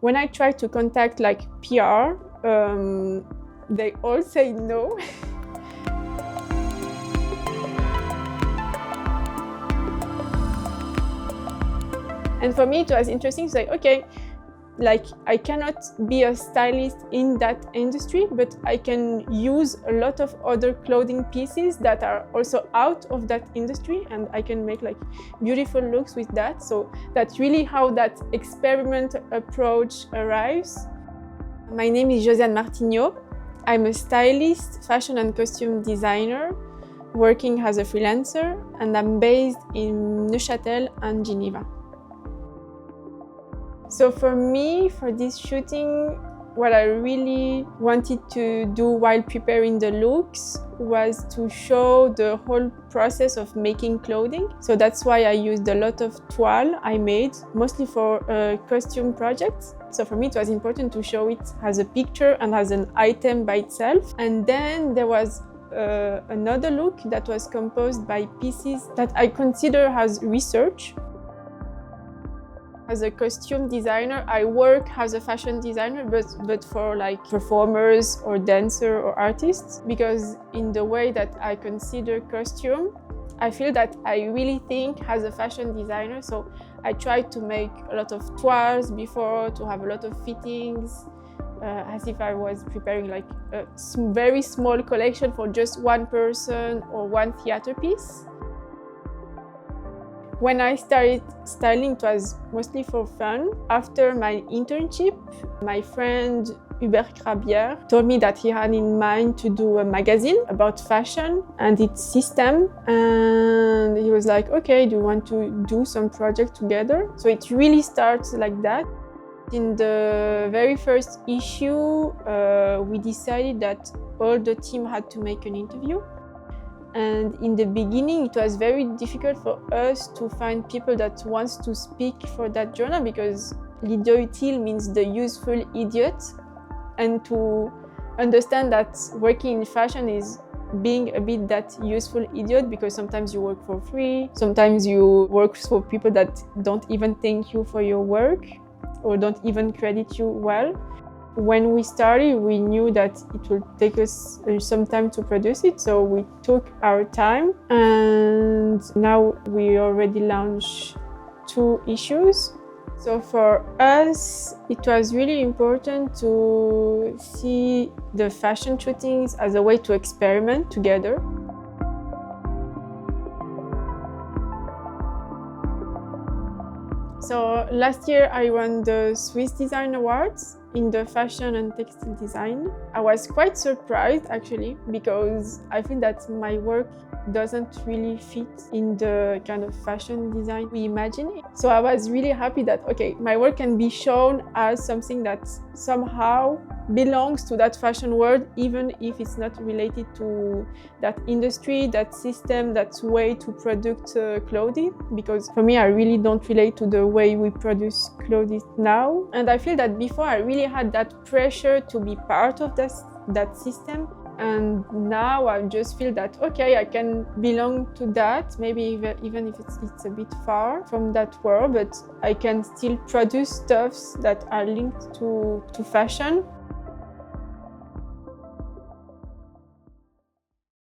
When I try to contact like PR, they all say no. And for me, it was interesting to say, okay, like I cannot be a stylist in that industry, but I can use a lot of other clothing pieces that are also out of that industry, and I can make like beautiful looks with that. So that's really how that experiment approach arrives. My name is Josiane Martinho. I'm a stylist, fashion and costume designer, working as a freelancer, and I'm based in Neuchâtel and Geneva. So for me, for this shooting, what I really wanted to do while preparing the looks was to show the whole process of making clothing. So that's why I used a lot of toile I made, mostly for costume projects. So for me, it was important to show it as a picture and as an item by itself. And then there was another look that was composed by pieces that I consider as research. As a costume designer, I work as a fashion designer, but for like performers or dancer or artists, because in the way that I consider costume, I feel that I really think as a fashion designer. So I tried to make a lot of toiles before, to have a lot of fittings, as if I was preparing like a very small collection for just one person or one theater piece. When I started styling, it was mostly for fun. After my internship, my friend Hubert Crabière told me that he had in mind to do a magazine about fashion and its system. And he was like, okay, do you want to do some project together? So it really starts like that. In the very first issue, we decided that all the team had to make an interview. And in the beginning, it was very difficult for us to find people that wants to speak for that journal, because l'idée utile means the useful idiot. And to understand that working in fashion is being a bit that useful idiot, because sometimes you work for free, sometimes you work for people that don't even thank you for your work or don't even credit you well. When we started, we knew that it would take us some time to produce it, so we took our time, and now we already launched 2 issues. So for us, it was really important to see the fashion shootings as a way to experiment together. So last year I won the Swiss Design Awards in the fashion and textile design. I was quite surprised actually, because I feel that my work doesn't really fit in the kind of fashion design we imagine. So I was really happy that, okay, my work can be shown as something that somehow belongs to that fashion world, even if it's not related to that industry, that system, that way to produce clothing. Because for me, I really don't relate to the way we produce clothes now. And I feel that before I really had that pressure to be part of that system. And now I just feel that, okay, I can belong to that, maybe even if it's a bit far from that world, but I can still produce stuffs that are linked to fashion.